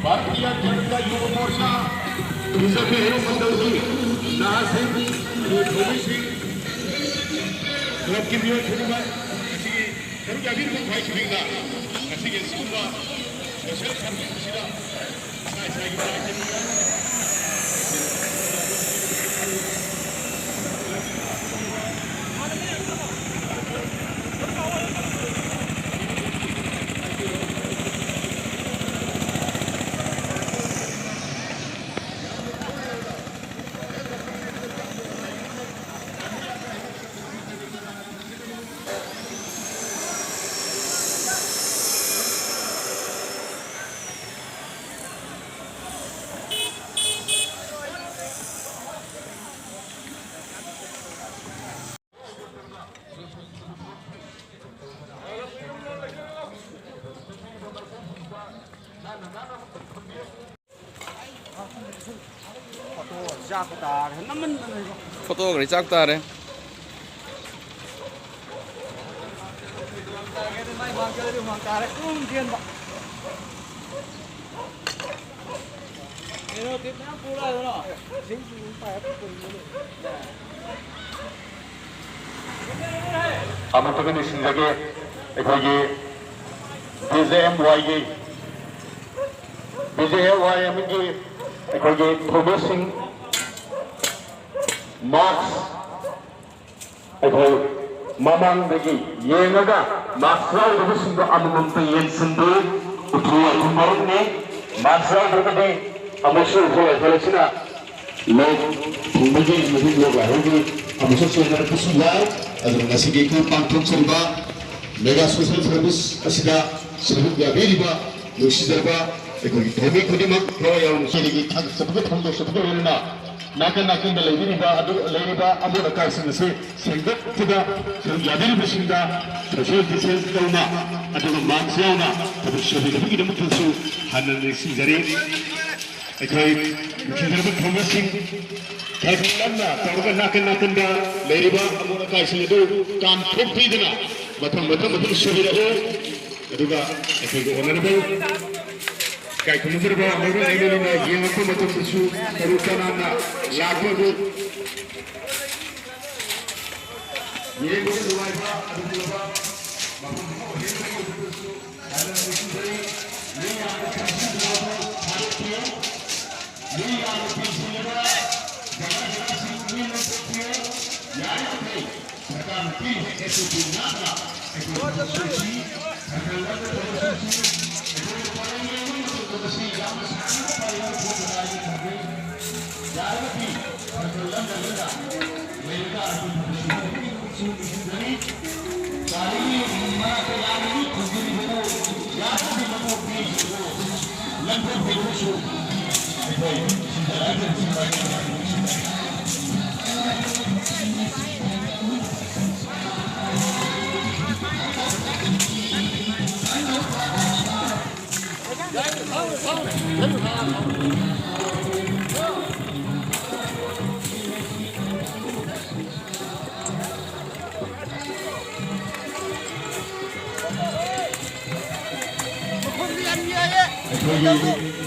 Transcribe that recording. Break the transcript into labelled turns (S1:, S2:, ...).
S1: Bharatiya Janata Yuva Morcha BJP हेरो मंडल की Nashik club की मियों छुड़वा करूँ क्या भी लोग भाई छुड़ेगा ऐसे के स्कूल स्पेशल सर्विस सिरा ऐसा की बात है
S2: photo cái chắc ta đấy
S1: 아무튼 신작에 거기 BJMYG 거기 프로모싱 마크스 마망되기 예나가 마크스라고 그러신도 아무것도 옛순도 우투와 동거롭네 마크스라고 그러는데 아무것도 우투와 그러시나 로 동무지 무슨로가 여기 아무것도 소리를 듣습니다. 아주 나시기 그 방통처리바 메가 소셜 서비스 아시다 서울과 베리바 역시들바 거기 도미 그림은 더야운 시리기 타격서부터 통도서부터 오르나 나끈 레이리바 아무나 가있으면서 생각보다 야들이 보신다 소셜 디스턴스 나오나 아주 마치아오나 더불어 소비가 이름 붙어서 하는 시절이 거의 기다리는 통과식 개성난나 떠오르가 나끈다 레이리바 아무나 가있으면도 깜톡피드나 마탕 소비라고 누가 그리고 오늘은 Kaya kung ba meron ay nila yung ako matutusu parutan na lago yung luway ba ano ba mapupunin ko yung matutusu alam mo si Dre niya ang kasi niya ang pinsila jangan si niya ang pinsila yan ay sekarang ini itu dinana itu suci sekarang itu Terima kasih.